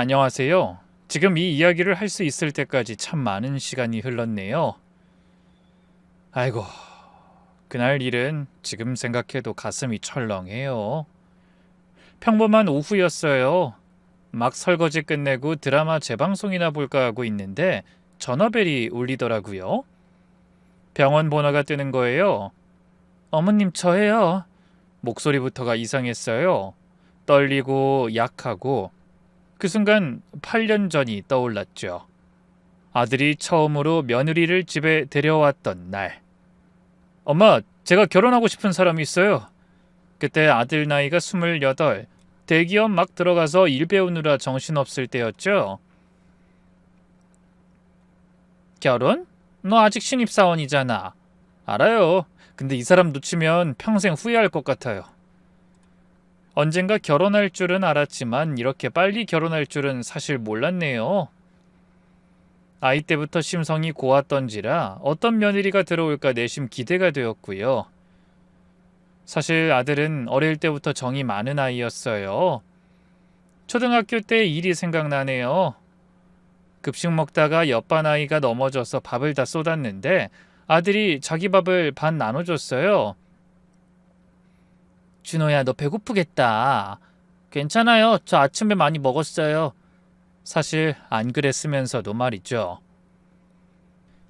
안녕하세요. 지금 이 이야기를 할 수 있을 때까지 참 많은 시간이 흘렀네요. 아이고, 그날 일은 지금 생각해도 가슴이 철렁해요. 평범한 오후였어요. 막 설거지 끝내고 드라마 재방송이나 볼까 하고 있는데 전화벨이 울리더라고요. 병원 번호가 뜨는 거예요. 어머님, 저예요. 목소리부터가 이상했어요. 떨리고 약하고 그 순간 8년 전이 떠올랐죠. 아들이 처음으로 며느리를 집에 데려왔던 날. 엄마, 제가 결혼하고 싶은 사람이 있어요. 그때 아들 나이가 28, 대기업 막 들어가서 일 배우느라 정신없을 때였죠. 결혼? 너 아직 신입사원이잖아. 알아요. 근데 이 사람 놓치면 평생 후회할 것 같아요. 언젠가 결혼할 줄은 알았지만 이렇게 빨리 결혼할 줄은 사실 몰랐네요. 아이 때부터 심성이 고왔던지라 어떤 며느리가 들어올까 내심 기대가 되었고요. 사실 아들은 어릴 때부터 정이 많은 아이였어요. 초등학교 때 일이 생각나네요. 급식 먹다가 옆반 아이가 넘어져서 밥을 다 쏟았는데 아들이 자기 밥을 반 나눠줬어요. 준호야, 너 배고프겠다. 괜찮아요. 저 아침에 많이 먹었어요. 사실 안 그랬으면서도 말이죠.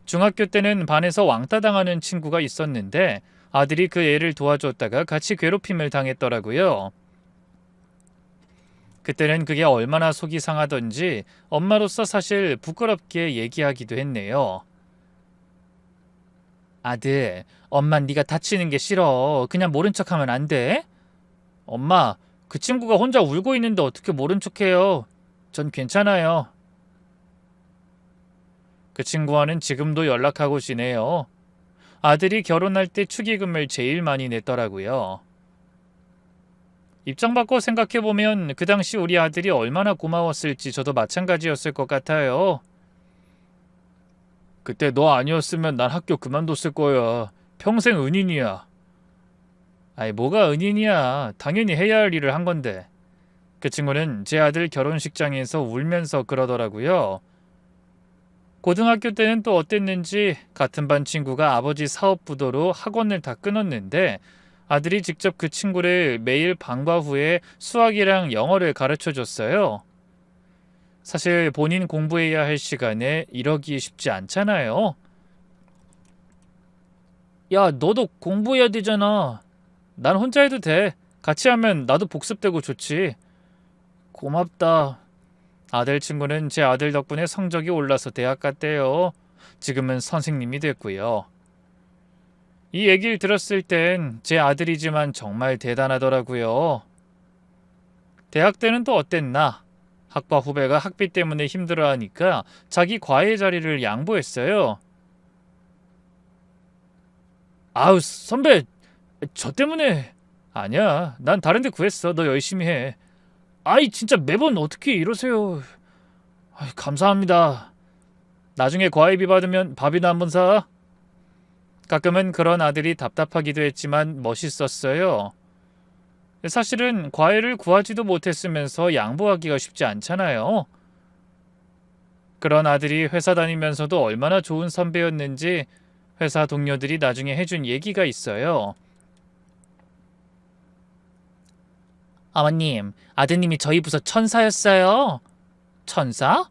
중학교 때는 반에서 왕따 당하는 친구가 있었는데 아들이 그 애를 도와줬다가 같이 괴롭힘을 당했더라고요. 그때는 그게 얼마나 속이 상하던지 엄마로서 사실 부끄럽게 얘기하기도 했네요. 아들, 엄만 네가 다치는 게 싫어. 그냥 모른 척하면 안 돼? 엄마, 그 친구가 혼자 울고 있는데 어떻게 모른 척해요? 전 괜찮아요. 그 친구와는 지금도 연락하고 지내요. 아들이 결혼할 때 축의금을 제일 많이 냈더라고요. 입장 바꿔 생각해보면 그 당시 우리 아들이 얼마나 고마웠을지 저도 마찬가지였을 것 같아요. 그때 너 아니었으면 난 학교 그만뒀을 거야. 평생 은인이야. 아이, 뭐가 은인이야. 당연히 해야 할 일을 한 건데. 그 친구는 제 아들 결혼식장에서 울면서 그러더라고요. 고등학교 때는 또 어땠는지 같은 반 친구가 아버지 사업 부도로 학원을 다 끊었는데 아들이 직접 그 친구를 매일 방과 후에 수학이랑 영어를 가르쳐 줬어요. 사실 본인 공부해야 할 시간에 이러기 쉽지 않잖아요. 야, 너도 공부해야 되잖아. 난 혼자 해도 돼. 같이 하면 나도 복습되고 좋지. 고맙다. 아들 친구는 제 아들 덕분에 성적이 올라서 대학 갔대요. 지금은 선생님이 됐고요. 이 얘기를 들었을 땐 제 아들이지만 정말 대단하더라고요. 대학 때는 또 어땠나? 학과 후배가 학비 때문에 힘들어하니까 자기 과외 자리를 양보했어요. 아우, 선배, 저 때문에. 아니야, 난 다른 데 구했어. 너 열심히 해. 아이, 진짜 매번 어떻게 이러세요. 아이, 감사합니다. 나중에 과외비 받으면 밥이나 한번 사. 가끔은 그런 아들이 답답하기도 했지만 멋있었어요. 사실은 과외를 구하지도 못했으면서 양보하기가 쉽지 않잖아요. 그런 아들이 회사 다니면서도 얼마나 좋은 선배였는지 회사 동료들이 나중에 해준 얘기가 있어요. 어머님, 아드님이 저희 부서 천사였어요. 천사?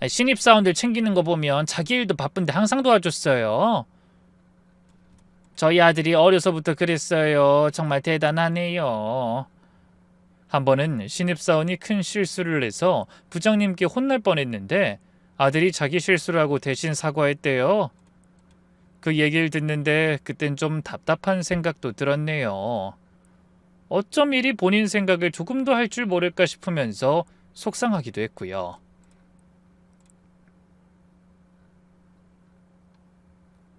신입사원들 챙기는 거 보면 자기 일도 바쁜데 항상 도와줬어요. 저희 아들이 어려서부터 그랬어요. 정말 대단하네요. 한 번은 신입사원이 큰 실수를 해서 부장님께 혼날 뻔했는데 아들이 자기 실수를 하고 대신 사과했대요. 그 얘기를 듣는데 그땐 좀 답답한 생각도 들었네요. 어쩜 이리 본인 생각을 조금 더 할 줄 모를까 싶으면서 속상하기도 했고요.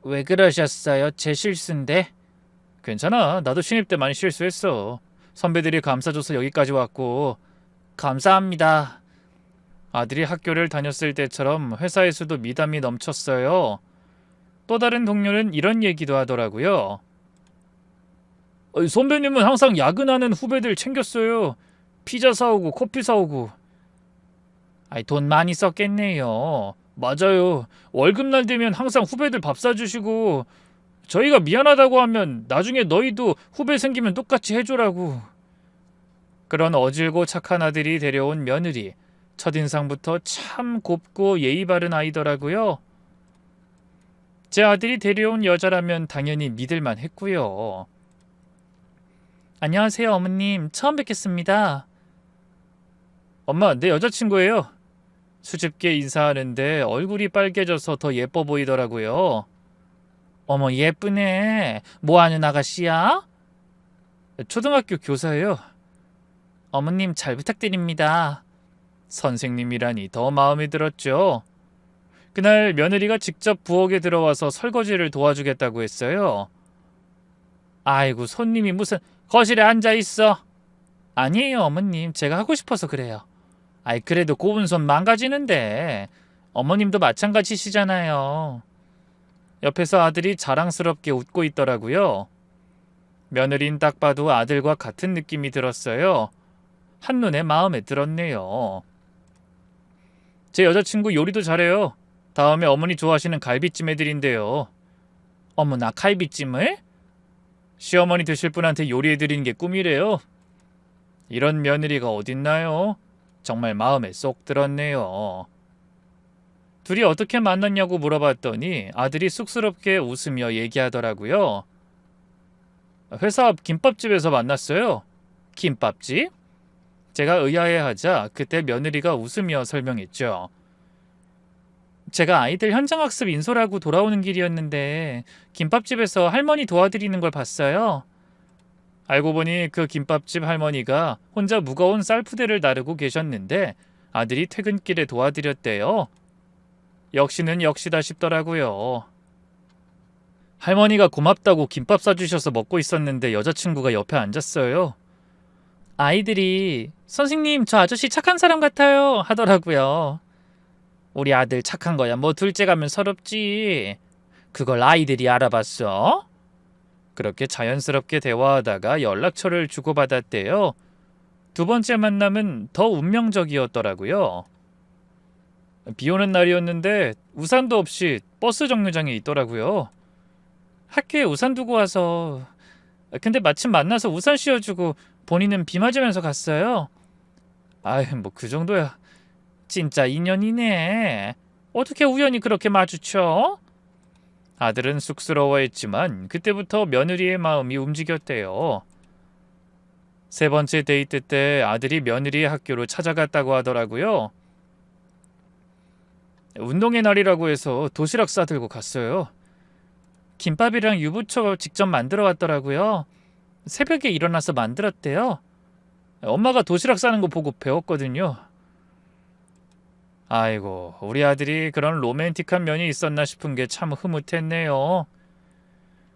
왜 그러셨어요? 제 실수인데? 괜찮아. 나도 신입 때 많이 실수했어. 선배들이 감싸줘서 여기까지 왔고. 감사합니다. 아들이 학교를 다녔을 때처럼 회사에서도 미담이 넘쳤어요. 또 다른 동료는 이런 얘기도 하더라고요. 선배님은 항상 야근하는 후배들 챙겼어요. 피자 사오고 커피 사오고. 아이, 돈 많이 썼겠네요. 맞아요. 월급날 되면 항상 후배들 밥 사주시고 저희가 미안하다고 하면 나중에 너희도 후배 생기면 똑같이 해줘라고. 그런 어질고 착한 아들이 데려온 며느리. 첫인상부터 참 곱고 예의 바른 아이더라고요. 제 아들이 데려온 여자라면 당연히 믿을만 했고요. 안녕하세요, 어머님. 처음 뵙겠습니다. 엄마, 내 여자친구예요. 수줍게 인사하는데 얼굴이 빨개져서 더 예뻐 보이더라고요. 어머, 예쁘네. 뭐하는 아가씨야? 초등학교 교사예요. 어머님, 잘 부탁드립니다. 선생님이라니 더 마음에 들었죠. 그날 며느리가 직접 부엌에 들어와서 설거지를 도와주겠다고 했어요. 아이고, 손님이 무슨 거실에 앉아 있어. 아니에요, 어머님. 제가 하고 싶어서 그래요. 아이, 그래도 고운 손 망가지는데. 어머님도 마찬가지시잖아요. 옆에서 아들이 자랑스럽게 웃고 있더라고요. 며느린 딱 봐도 아들과 같은 느낌이 들었어요. 한눈에 마음에 들었네요. 제 여자친구 요리도 잘해요. 다음에 어머니 좋아하시는 갈비찜 해드린대요. 어머나, 갈비찜을? 시어머니 되실 분한테 요리해드리는 게 꿈이래요. 이런 며느리가 어딨나요? 정말 마음에 쏙 들었네요. 둘이 어떻게 만났냐고 물어봤더니 아들이 쑥스럽게 웃으며 얘기하더라고요. 회사 앞 김밥집에서 만났어요. 김밥집? 제가 의아해하자 그때 며느리가 웃으며 설명했죠. 제가 아이들 현장학습 인솔하고 돌아오는 길이었는데 김밥집에서 할머니 도와드리는 걸 봤어요. 알고 보니 그 김밥집 할머니가 혼자 무거운 쌀푸대를 나르고 계셨는데 아들이 퇴근길에 도와드렸대요. 역시는 역시다 싶더라고요. 할머니가 고맙다고 김밥 싸주셔서 먹고 있었는데 여자친구가 옆에 앉았어요. 아이들이 선생님, 저 아저씨 착한 사람 같아요 하더라고요. 우리 아들 착한 거야 뭐 둘째 가면 서럽지. 그걸 아이들이 알아봤어? 그렇게 자연스럽게 대화하다가 연락처를 주고받았대요. 두 번째 만남은 더 운명적이었더라고요. 비 오는 날이었는데 우산도 없이 버스 정류장에 있더라고요. 학교에 우산 두고 와서 근데 마침 만나서 우산 씌워주고 본인은 비 맞으면서 갔어요. 아이, 뭐 그 정도야. 진짜 인연이네. 어떻게 우연히 그렇게 마주쳐? 아들은 쑥스러워했지만 그때부터 며느리의 마음이 움직였대요. 세 번째 데이트 때 아들이 며느리의 학교로 찾아갔다고 하더라고요. 운동의 날이라고 해서 도시락 싸들고 갔어요. 김밥이랑 유부초 직접 만들어 왔더라고요. 새벽에 일어나서 만들었대요. 엄마가 도시락 싸는 거 보고 배웠거든요. 아이고, 우리 아들이 그런 로맨틱한 면이 있었나 싶은 게 참 흐뭇했네요.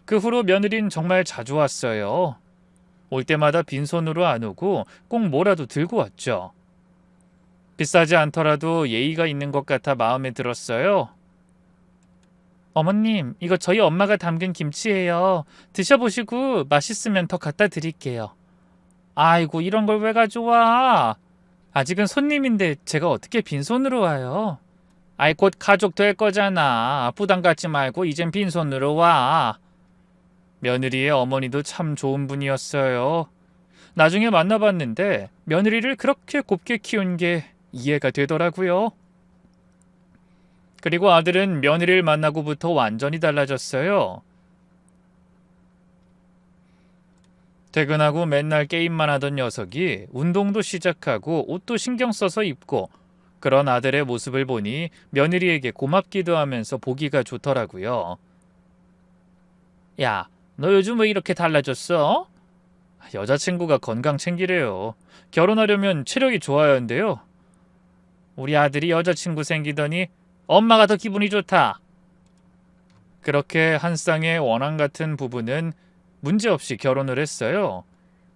그 후로 며느린 정말 자주 왔어요. 올 때마다 빈손으로 안 오고 꼭 뭐라도 들고 왔죠. 비싸지 않더라도 예의가 있는 것 같아 마음에 들었어요. 어머님, 이거 저희 엄마가 담근 김치예요. 드셔보시고 맛있으면 더 갖다 드릴게요. 아이고, 이런 걸 왜 가져와? 아직은 손님인데 제가 어떻게 빈손으로 와요? 아이, 곧 가족 될 거잖아. 부담 갖지 말고 이젠 빈손으로 와. 며느리의 어머니도 참 좋은 분이었어요. 나중에 만나봤는데 며느리를 그렇게 곱게 키운 게 이해가 되더라고요. 그리고 아들은 며느리를 만나고부터 완전히 달라졌어요. 퇴근하고 맨날 게임만 하던 녀석이 운동도 시작하고 옷도 신경 써서 입고 그런 아들의 모습을 보니 며느리에게 고맙기도 하면서 보기가 좋더라고요. 야, 너 요즘 왜 이렇게 달라졌어? 여자친구가 건강 챙기래요. 결혼하려면 체력이 좋아야 한대요. 우리 아들이 여자친구 생기더니 엄마가 더 기분이 좋다. 그렇게 한 쌍의 원앙 같은 부부는 문제없이 결혼을 했어요.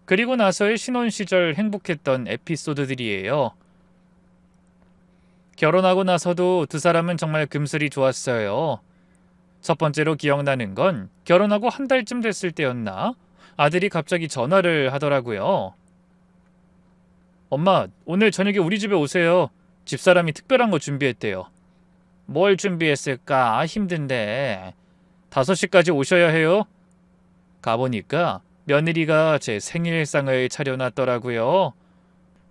그리고 나서의 신혼 시절 행복했던 에피소드들이에요. 결혼하고 나서도 두 사람은 정말 금슬이 좋았어요. 첫 번째로 기억나는 건 결혼하고 한 달쯤 됐을 때였나? 아들이 갑자기 전화를 하더라고요. 엄마, 오늘 저녁에 우리 집에 오세요. 집사람이 특별한 거 준비했대요. 뭘 준비했을까? 힘든데. 5시까지 오셔야 해요. 가보니까 며느리가 제 생일상을 차려놨더라고요.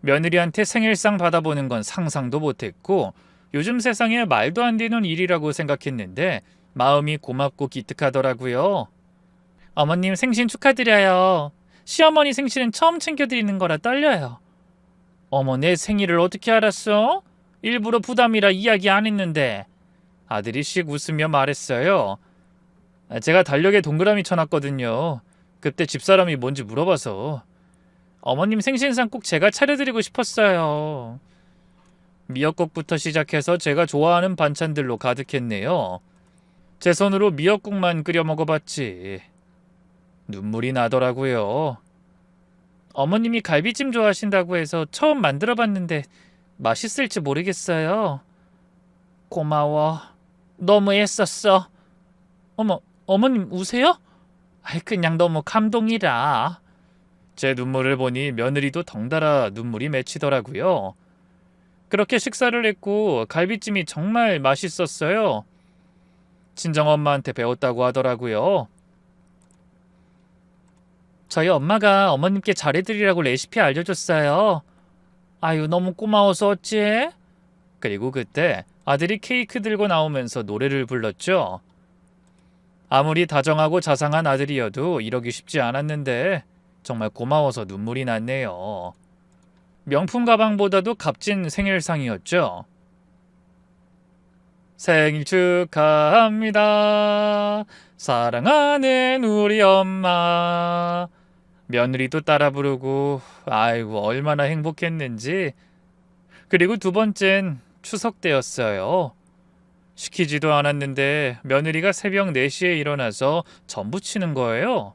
며느리한테 생일상 받아보는 건 상상도 못했고 요즘 세상에 말도 안 되는 일이라고 생각했는데 마음이 고맙고 기특하더라고요. 어머님 생신 축하드려요. 시어머니 생신은 처음 챙겨드리는 거라 떨려요. 어머, 내 생일을 어떻게 알았어? 일부러 부담이라 이야기 안 했는데. 아들이 씩 웃으며 말했어요. 제가 달력에 동그라미 쳐놨거든요. 그때 집사람이 뭔지 물어봐서. 어머님 생신상 꼭 제가 차려드리고 싶었어요. 미역국부터 시작해서 제가 좋아하는 반찬들로 가득했네요. 제 손으로 미역국만 끓여 먹어봤지. 눈물이 나더라고요. 어머님이 갈비찜 좋아하신다고 해서 처음 만들어봤는데 맛있을지 모르겠어요. 고마워. 너무 애썼어. 어머, 어머님 우세요? 그냥 너무 감동이라. 제 눈물을 보니 며느리도 덩달아 눈물이 맺히더라고요. 그렇게 식사를 했고 갈비찜이 정말 맛있었어요. 친정엄마한테 배웠다고 하더라고요. 저희 엄마가 어머님께 잘해드리라고 레시피 알려줬어요. 아유, 너무 고마워서 어찌해? 그리고 그때 아들이 케이크 들고 나오면서 노래를 불렀죠. 아무리 다정하고 자상한 아들이어도 이러기 쉽지 않았는데 정말 고마워서 눈물이 났네요. 명품 가방보다도 값진 생일상이었죠. 생일 축하합니다. 사랑하는 우리 엄마. 며느리도 따라 부르고 아이고 얼마나 행복했는지. 그리고 두 번째는 추석 때였어요. 시키지도 않았는데 며느리가 새벽 4시에 일어나서 전부 치는 거예요.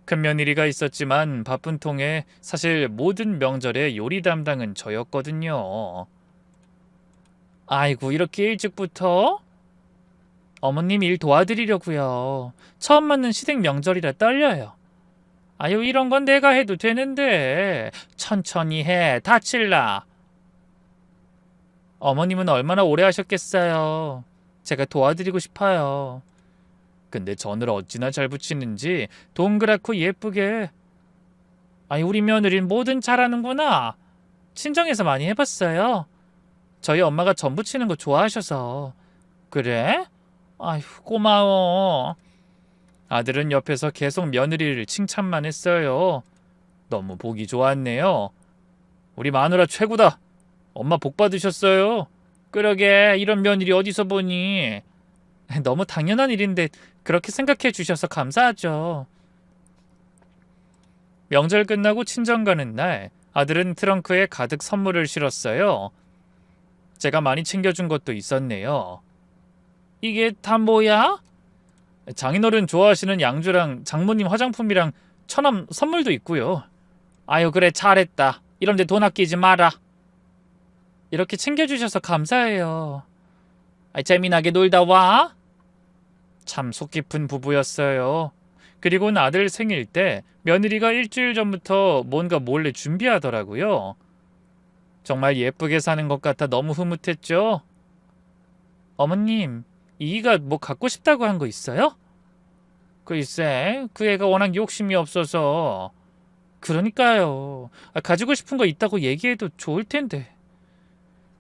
큰 며느리가 있었지만 바쁜 통에 사실 모든 명절에 요리 담당은 저였거든요. 아이고 이렇게 일찍부터? 어머님 일 도와드리려고요. 처음 맞는 시댁 명절이라 떨려요. 아유 이런 건 내가 해도 되는데 천천히 해. 다칠라. 어머님은 얼마나 오래 하셨겠어요. 제가 도와드리고 싶어요. 근데 전을 어찌나 잘 붙이는지 동그랗고 예쁘게. 아니 우리 며느리는 뭐든 잘하는구나. 친정에서 많이 해봤어요. 저희 엄마가 전 부치는 거 좋아하셔서. 그래? 아휴 고마워. 아들은 옆에서 계속 며느리를 칭찬만 했어요. 너무 보기 좋았네요. 우리 마누라 최고다. 엄마 복 받으셨어요. 그러게 이런 며느리 어디서 보니. 너무 당연한 일인데 그렇게 생각해 주셔서 감사하죠. 명절 끝나고 친정 가는 날 아들은 트렁크에 가득 선물을 실었어요. 제가 많이 챙겨준 것도 있었네요. 이게 다 뭐야? 장인어른 좋아하시는 양주랑 장모님 화장품이랑 처남 선물도 있고요. 아유 그래 잘했다. 이런 데 돈 아끼지 마라. 이렇게 챙겨주셔서 감사해요. 재미나게 놀다 와. 참 속 깊은 부부였어요. 그리고는 아들 생일 때 며느리가 일주일 전부터 뭔가 몰래 준비하더라고요. 정말 예쁘게 사는 것 같아 너무 흐뭇했죠. 어머님, 이이가 뭐 갖고 싶다고 한 거 있어요? 글쎄, 그 애가 워낙 욕심이 없어서. 그러니까요. 가지고 싶은 거 있다고 얘기해도 좋을 텐데.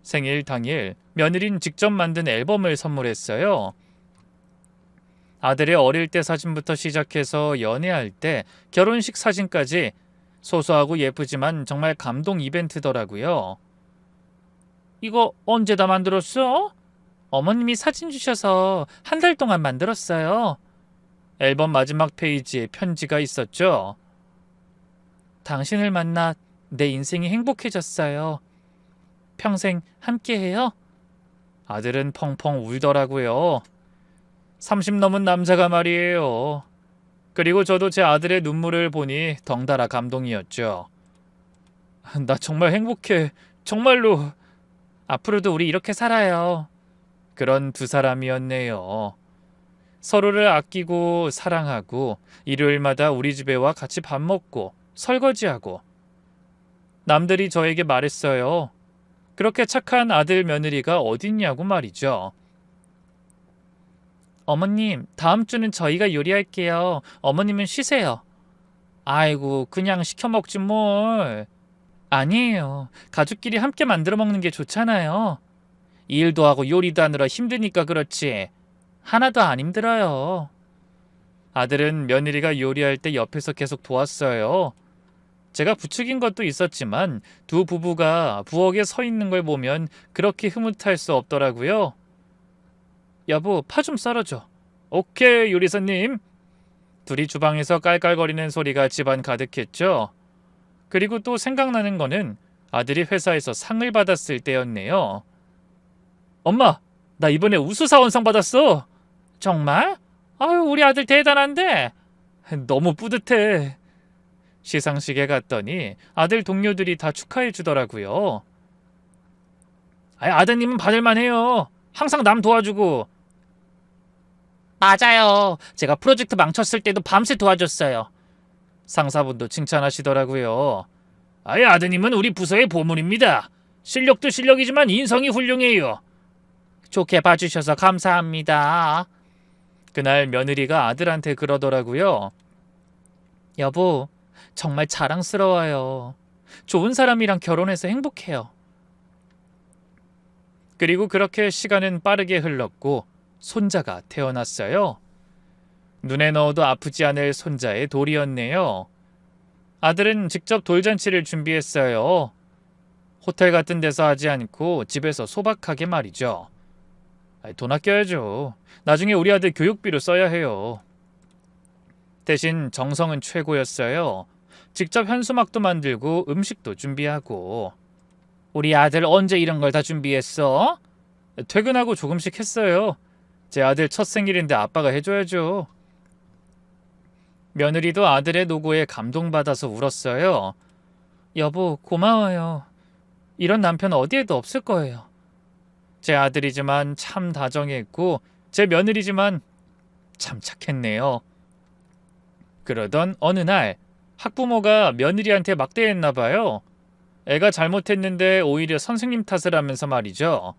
생일 당일 며느린 직접 만든 앨범을 선물했어요. 아들의 어릴 때 사진부터 시작해서 연애할 때 결혼식 사진까지 소소하고 예쁘지만 정말 감동 이벤트더라고요. 이거 언제 다 만들었어? 어머님이 사진 주셔서 한 달 동안 만들었어요. 앨범 마지막 페이지에 편지가 있었죠. 당신을 만나 내 인생이 행복해졌어요. 평생 함께해요. 아들은 펑펑 울더라고요. 30 넘은 남자가 말이에요. 그리고 저도 제 아들의 눈물을 보니 덩달아 감동이었죠. 나 정말 행복해. 정말로. 앞으로도 우리 이렇게 살아요. 그런 두 사람이었네요. 서로를 아끼고 사랑하고 일요일마다 우리 집에 와 같이 밥 먹고 설거지하고. 남들이 저에게 말했어요. 그렇게 착한 아들 며느리가 어딨냐고 말이죠. 어머님, 다음 주는 저희가 요리할게요. 어머님은 쉬세요. 아이고, 그냥 시켜 먹지 뭘. 아니에요. 가족끼리 함께 만들어 먹는 게 좋잖아요. 일도 하고 요리도 하느라 힘드니까 그렇지. 하나도 안 힘들어요. 아들은 며느리가 요리할 때 옆에서 계속 도왔어요. 제가 부추긴 것도 있었지만 두 부부가 부엌에 서 있는 걸 보면 그렇게 흐뭇할 수 없더라고요. 여보, 파 좀 썰어줘. 오케이, 요리사님. 둘이 주방에서 깔깔거리는 소리가 집안 가득했죠. 그리고 또 생각나는 거는 아들이 회사에서 상을 받았을 때였네요. 엄마, 나 이번에 우수사원상 받았어. 정말? 아유, 우리 아들 대단한데. 너무 뿌듯해. 시상식에 갔더니 아들 동료들이 다 축하해 주더라고요. 아드님은 받을만 해요. 항상 남 도와주고. 맞아요. 제가 프로젝트 망쳤을 때도 밤새 도와줬어요. 상사분도 칭찬하시더라고요. 아드님은 우리 부서의 보물입니다. 실력도 실력이지만 인성이 훌륭해요. 좋게 봐주셔서 감사합니다. 그날 며느리가 아들한테 그러더라고요. 여보, 정말 자랑스러워요. 좋은 사람이랑 결혼해서 행복해요. 그리고 그렇게 시간은 빠르게 흘렀고 손자가 태어났어요. 눈에 넣어도 아프지 않을 손자의 돌이었네요. 아들은 직접 돌잔치를 준비했어요. 호텔 같은 데서 하지 않고 집에서 소박하게 말이죠. 돈 아껴야죠. 나중에 우리 아들 교육비로 써야 해요. 대신 정성은 최고였어요. 직접 현수막도 만들고 음식도 준비하고. 우리 아들 언제 이런 걸 다 준비했어? 퇴근하고 조금씩 했어요. 제 아들 첫 생일인데 아빠가 해줘야죠. 며느리도 아들의 노고에 감동받아서 울었어요. 여보, 고마워요. 이런 남편 어디에도 없을 거예요. 제 아들이지만 참 다정했고 제 며느리지만 참 착했네요. 그러던 어느 날 학부모가 며느리한테 막대했나 봐요. 애가 잘못했는데 오히려 선생님 탓을 하면서 말이죠.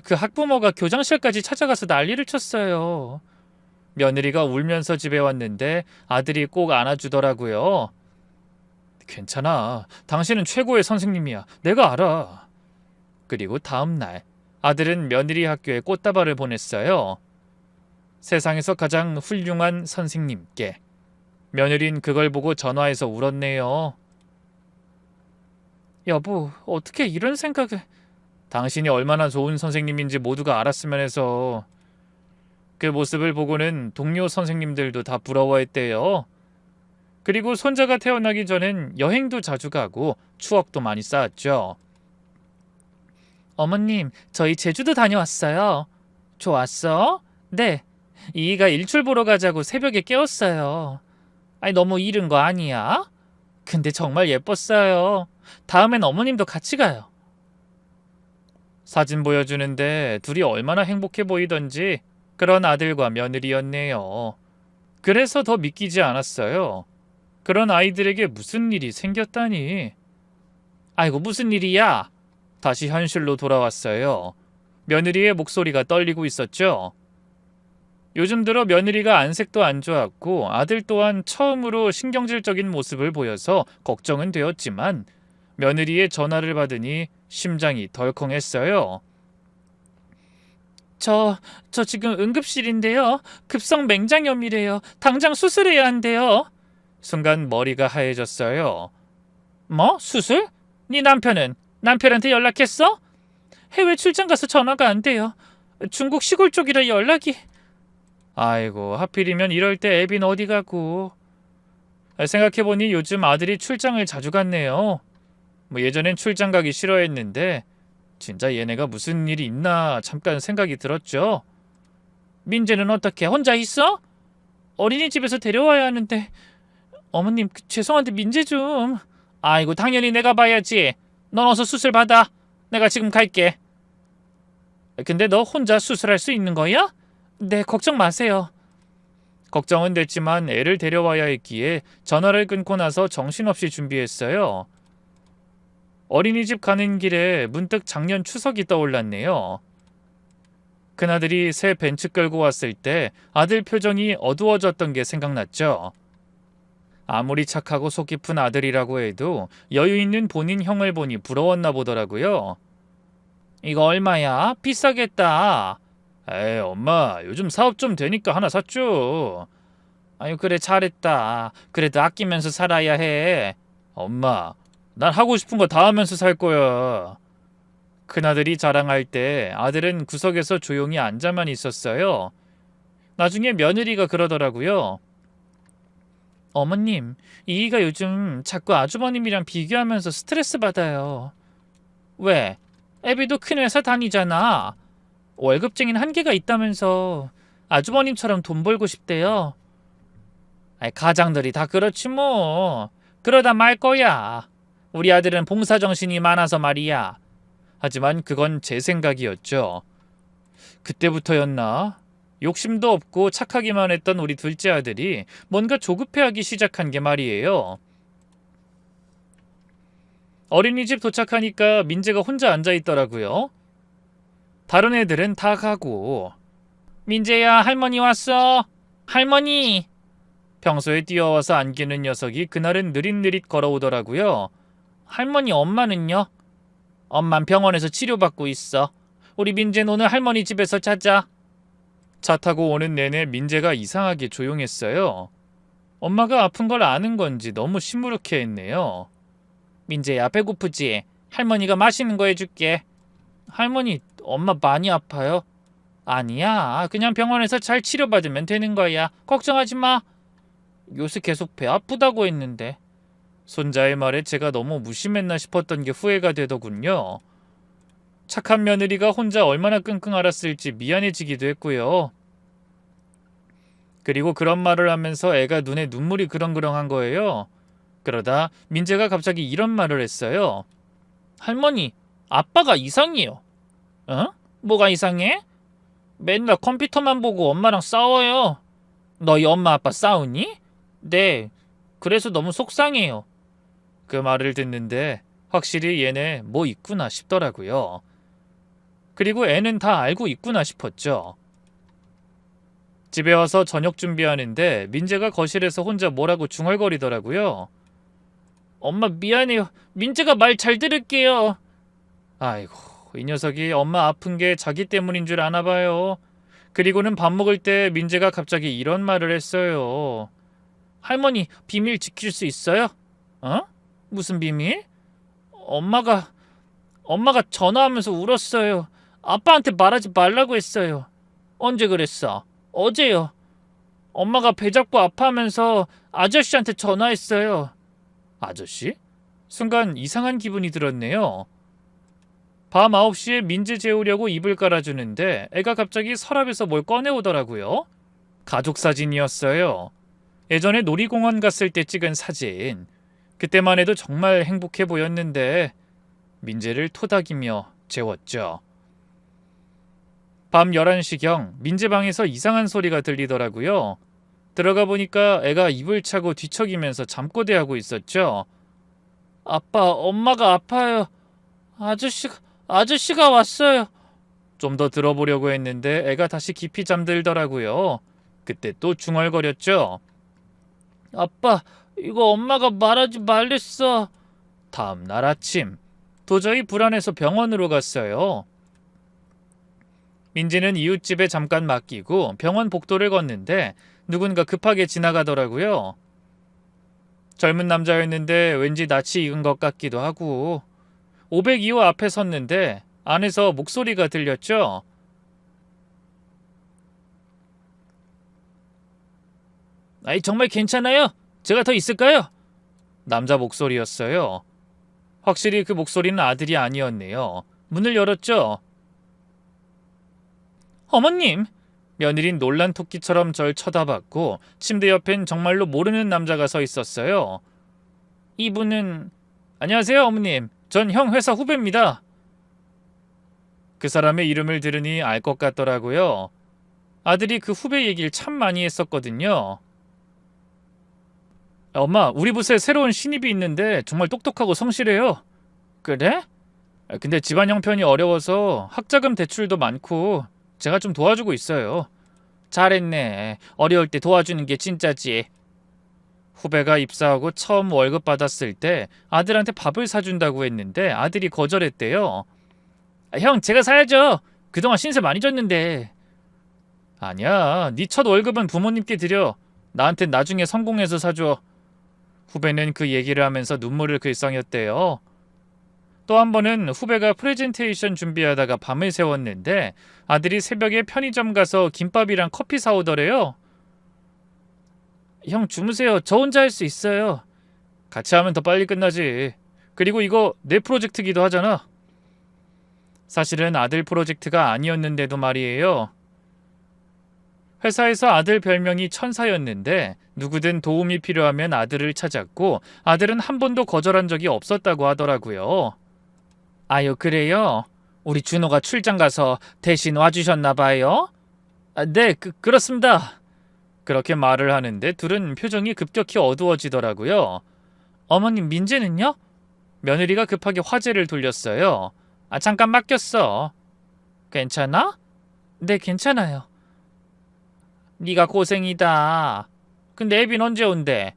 그 학부모가 교장실까지 찾아가서 난리를 쳤어요. 며느리가 울면서 집에 왔는데 아들이 꼭 안아주더라고요. 괜찮아. 당신은 최고의 선생님이야. 내가 알아. 그리고 다음 날 아들은 며느리 학교에 꽃다발을 보냈어요. 세상에서 가장 훌륭한 선생님께. 며느린 그걸 보고 전화해서 울었네요. 여보, 어떻게 이런 생각을... 당신이 얼마나 좋은 선생님인지 모두가 알았으면 해서. 그 모습을 보고는 동료 선생님들도 다 부러워했대요. 그리고 손자가 태어나기 전엔 여행도 자주 가고 추억도 많이 쌓았죠. 어머님, 저희 제주도 다녀왔어요. 좋았어? 네. 이이가 일출 보러 가자고 새벽에 깨웠어요. 너무 이른 거 아니야? 근데 정말 예뻤어요. 다음엔 어머님도 같이 가요. 사진 보여주는데 둘이 얼마나 행복해 보이던지 그런 아들과 며느리였네요. 그래서 더 믿기지 않았어요. 그런 아이들에게 무슨 일이 생겼다니. 아이고, 무슨 일이야? 다시 현실로 돌아왔어요. 며느리의 목소리가 떨리고 있었죠. 요즘 들어 며느리가 안색도 안 좋았고 아들 또한 처음으로 신경질적인 모습을 보여서 걱정은 되었지만 며느리의 전화를 받으니 심장이 덜컹했어요. 저 지금 응급실인데요. 급성 맹장염이래요. 당장 수술해야 한대요. 순간 머리가 하얘졌어요. 뭐? 수술? 네 남편한테 연락했어? 해외 출장 가서 전화가 안 돼요. 중국 시골 쪽이라 연락이... 아이고, 하필이면 이럴 때 애빈 어디 가고. 생각해보니 요즘 아들이 출장을 자주 갔네요. 예전엔 출장 가기 싫어했는데 진짜 얘네가 무슨 일이 있나 잠깐 생각이 들었죠. 민재는 어떻게 혼자 있어? 어린이집에서 데려와야 하는데. 어머님, 죄송한데 민재 좀... 아이고, 당연히 내가 봐야지. 넌 어서 수술 받아. 내가 지금 갈게. 근데 너 혼자 수술할 수 있는 거야? 네, 걱정 마세요. 걱정은 됐지만 애를 데려와야 했기에 전화를 끊고 나서 정신없이 준비했어요. 어린이집 가는 길에 문득 작년 추석이 떠올랐네요. 큰아들이 새 벤츠 끌고 왔을 때 아들 표정이 어두워졌던 게 생각났죠. 아무리 착하고 속 깊은 아들이라고 해도 여유 있는 본인 형을 보니 부러웠나 보더라고요. 이거 얼마야? 비싸겠다. 에이, 엄마, 요즘 사업 좀 되니까 하나 샀죠. 아유, 그래, 잘했다. 그래도 아끼면서 살아야 해. 엄마, 난 하고 싶은 거 다 하면서 살 거야. 큰아들이 자랑할 때 아들은 구석에서 조용히 앉아만 있었어요. 나중에 며느리가 그러더라고요. 어머님, 이희가 요즘 자꾸 아주버님이랑 비교하면서 스트레스 받아요. 왜? 애비도 큰 회사 다니잖아. 월급쟁이는 한계가 있다면서 아주버님처럼 돈 벌고 싶대요. 아이, 가장들이 다 그렇지 뭐. 그러다 말 거야. 우리 아들은 봉사정신이 많아서 말이야. 하지만 그건 제 생각이었죠. 그때부터였나? 욕심도 없고 착하기만 했던 우리 둘째 아들이 뭔가 조급해하기 시작한 게 말이에요. 어린이집 도착하니까 민재가 혼자 앉아있더라고요. 다른 애들은 다 가고. 민재야, 할머니 왔어. 할머니. 평소에 뛰어와서 안기는 녀석이 그날은 느릿느릿 걸어오더라고요. 할머니, 엄마는요? 엄만 병원에서 치료받고 있어. 우리 민재는 오늘 할머니 집에서 자자. 차 타고 오는 내내 민재가 이상하게 조용했어요. 엄마가 아픈 걸 아는 건지 너무 시무룩해 했네요. 민재야, 배고프지? 할머니가 맛있는 거 해줄게. 할머니, 엄마 많이 아파요? 아니야, 그냥 병원에서 잘 치료받으면 되는 거야. 걱정하지 마. 요새 계속 배 아프다고 했는데. 손자의 말에 제가 너무 무심했나 싶었던 게 후회가 되더군요. 착한 며느리가 혼자 얼마나 끙끙 앓았을지 미안해지기도 했고요. 그리고 그런 말을 하면서 애가 눈에 눈물이 그렁그렁한 거예요. 그러다 민재가 갑자기 이런 말을 했어요. 할머니, 아빠가 이상해요. 어? 뭐가 이상해? 맨날 컴퓨터만 보고 엄마랑 싸워요. 너희 엄마 아빠 싸우니? 네, 그래서 너무 속상해요. 그 말을 듣는데 확실히 얘네 뭐 있구나 싶더라고요. 그리고 애는 다 알고 있구나 싶었죠. 집에 와서 저녁 준비하는데 민재가 거실에서 혼자 뭐라고 중얼거리더라고요. 엄마 미안해요. 민재가 말 잘 들을게요. 아이고, 이 녀석이 엄마 아픈 게 자기 때문인 줄 아나 봐요. 그리고는 밥 먹을 때 민재가 갑자기 이런 말을 했어요. 할머니, 비밀 지킬 수 있어요? 어? 무슨 비밀? 엄마가 전화하면서 울었어요. 아빠한테 말하지 말라고 했어요. 언제 그랬어? 어제요. 엄마가 배 잡고 아파하면서 아저씨한테 전화했어요. 아저씨? 순간 이상한 기분이 들었네요. 밤 9시에 민재 재우려고 이불 깔아주는데 애가 갑자기 서랍에서 뭘 꺼내오더라고요. 가족 사진이었어요. 예전에 놀이공원 갔을 때 찍은 사진. 그때만 해도 정말 행복해 보였는데 민재를 토닥이며 재웠죠. 밤 11시경 민재 방에서 이상한 소리가 들리더라고요. 들어가 보니까 애가 이불 차고 뒤척이면서 잠꼬대하고 있었죠. 아빠, 엄마가 아파요. 아저씨가 왔어요. 좀 더 들어보려고 했는데 애가 다시 깊이 잠들더라고요. 그때 또 중얼거렸죠. 아빠, 이거 엄마가 말하지 말랬어. 다음 날 아침, 도저히 불안해서 병원으로 갔어요. 민지는 이웃집에 잠깐 맡기고 병원 복도를 걷는데 누군가 급하게 지나가더라고요. 젊은 남자였는데 왠지 낯이 익은 것 같기도 하고 502호 앞에 섰는데 안에서 목소리가 들렸죠. 아이, 정말 괜찮아요? 제가 더 있을까요? 남자 목소리였어요. 확실히 그 목소리는 아들이 아니었네요. 문을 열었죠. 어머님! 며느린 놀란 토끼처럼 절 쳐다봤고 침대 옆엔 정말로 모르는 남자가 서 있었어요. 이분은... 안녕하세요, 어머님. 전 형 회사 후배입니다. 그 사람의 이름을 들으니 알 것 같더라고요. 아들이 그 후배 얘기를 참 많이 했었거든요. 엄마, 우리 부서에 새로운 신입이 있는데 정말 똑똑하고 성실해요. 그래? 근데 집안 형편이 어려워서 학자금 대출도 많고 제가 좀 도와주고 있어요. 잘했네. 어려울 때 도와주는 게 진짜지. 후배가 입사하고 처음 월급 받았을 때 아들한테 밥을 사준다고 했는데 아들이 거절했대요. 형, 제가 사야죠. 그동안 신세 많이 졌는데. 아니야, 네 첫 월급은 부모님께 드려. 나한텐 나중에 성공해서 사줘. 후배는 그 얘기를 하면서 눈물을 글썽였대요. 또 한 번은 후배가 프레젠테이션 준비하다가 밤을 새웠는데 아들이 새벽에 편의점 가서 김밥이랑 커피 사오더래요. 형, 주무세요. 저 혼자 할 수 있어요. 같이 하면 더 빨리 끝나지. 그리고 이거 내 프로젝트기도 하잖아. 사실은 아들 프로젝트가 아니었는데도 말이에요. 회사에서 아들 별명이 천사였는데 누구든 도움이 필요하면 아들을 찾았고 아들은 한 번도 거절한 적이 없었다고 하더라고요. 아유, 그래요? 우리 준호가 출장 가서 대신 와주셨나 봐요? 네, 그렇습니다. 그렇게 말을 하는데 둘은 표정이 급격히 어두워지더라고요. 어머님, 민재는요? 며느리가 급하게 화제를 돌렸어요. 잠깐 맡겼어. 괜찮아? 네, 괜찮아요. 네가 고생이다. 근데 애빈 언제 온대?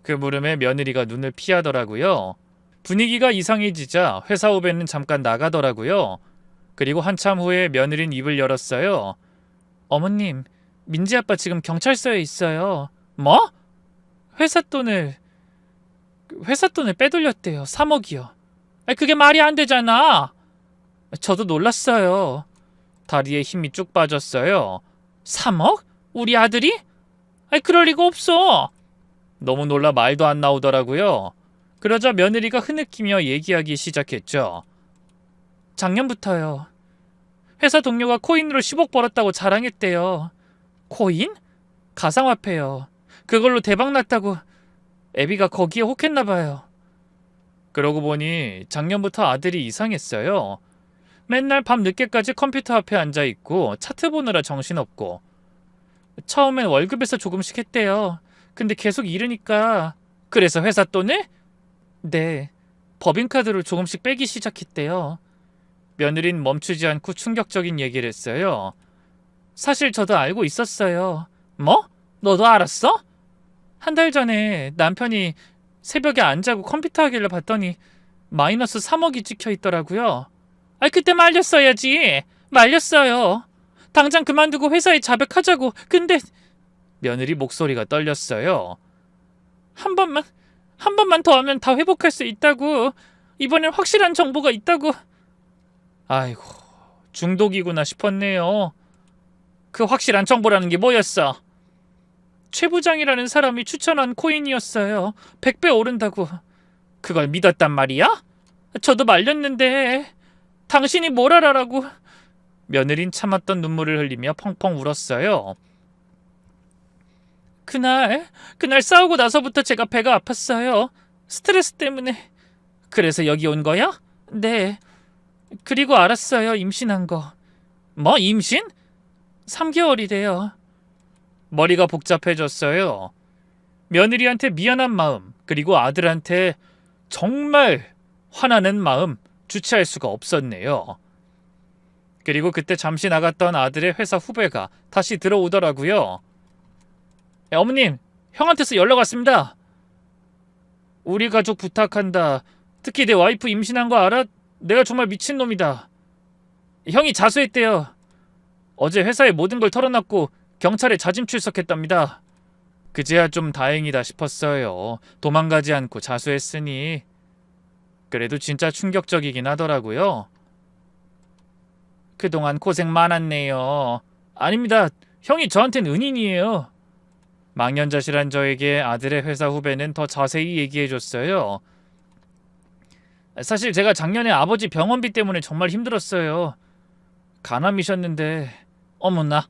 그 물음에 며느리가 눈을 피하더라고요. 분위기가 이상해지자 회사 후배는 잠깐 나가더라고요. 그리고 한참 후에 며느린 입을 열었어요. 어머님, 민지 아빠 지금 경찰서에 있어요. 뭐? 회사 돈을 빼돌렸대요. 3억이요. 그게 말이 안 되잖아. 저도 놀랐어요. 다리에 힘이 쭉 빠졌어요. 3억? 우리 아들이? 그럴 리가 없어. 너무 놀라 말도 안 나오더라고요. 그러자 며느리가 흐느끼며 얘기하기 시작했죠. 작년부터요. 회사 동료가 코인으로 10억 벌었다고 자랑했대요. 코인? 가상화폐요. 그걸로 대박 났다고 애비가 거기에 혹했나 봐요. 그러고 보니 작년부터 아들이 이상했어요. 맨날 밤 늦게까지 컴퓨터 앞에 앉아있고 차트 보느라 정신없고 처음엔 월급에서 조금씩 했대요. 근데 계속 잃으니까. 그래서 회사 돈을? 네, 법인카드로 조금씩 빼기 시작했대요. 며느린 멈추지 않고 충격적인 얘기를 했어요. 사실 저도 알고 있었어요. 뭐? 너도 알았어? 한 달 전에 남편이 새벽에 안 자고 컴퓨터 하길래 봤더니 마이너스 3억이 찍혀 있더라고요. 그때 말렸어야지. 말렸어요. 당장 그만두고 회사에 자백하자고. 근데 며느리 목소리가 떨렸어요. 한 번만 더 하면 다 회복할 수 있다고. 이번엔 확실한 정보가 있다고. 아이고, 중독이구나 싶었네요. 그 확실한 정보라는 게 뭐였어? 최 부장이라는 사람이 추천한 코인이었어요. 100배 오른다고. 그걸 믿었단 말이야? 저도 말렸는데 당신이 뭘 알아라고. 며느린 참았던 눈물을 흘리며 펑펑 울었어요. 그날 싸우고 나서부터 제가 배가 아팠어요. 스트레스 때문에. 그래서 여기 온 거야? 네. 그리고 알았어요, 임신한 거. 뭐, 임신? 3개월이래요. 머리가 복잡해졌어요. 며느리한테 미안한 마음, 그리고 아들한테 정말 화나는 마음 주체할 수가 없었네요. 그리고 그때 잠시 나갔던 아들의 회사 후배가 다시 들어오더라고요. 어머님, 형한테서 연락 왔습니다. 우리 가족 부탁한다. 특히 내 와이프 임신한 거 알아? 내가 정말 미친놈이다. 형이 자수했대요. 어제 회사에 모든 걸 털어놨고 경찰에 자진 출석했답니다. 그제야 좀 다행이다 싶었어요. 도망가지 않고 자수했으니. 그래도 진짜 충격적이긴 하더라고요. 그동안 고생 많았네요. 아닙니다. 형이 저한텐 은인이에요. 망연자실한 저에게 아들의 회사 후배는 더 자세히 얘기해줬어요. 사실 제가 작년에 아버지 병원비 때문에 정말 힘들었어요. 간암이셨는데 어머나,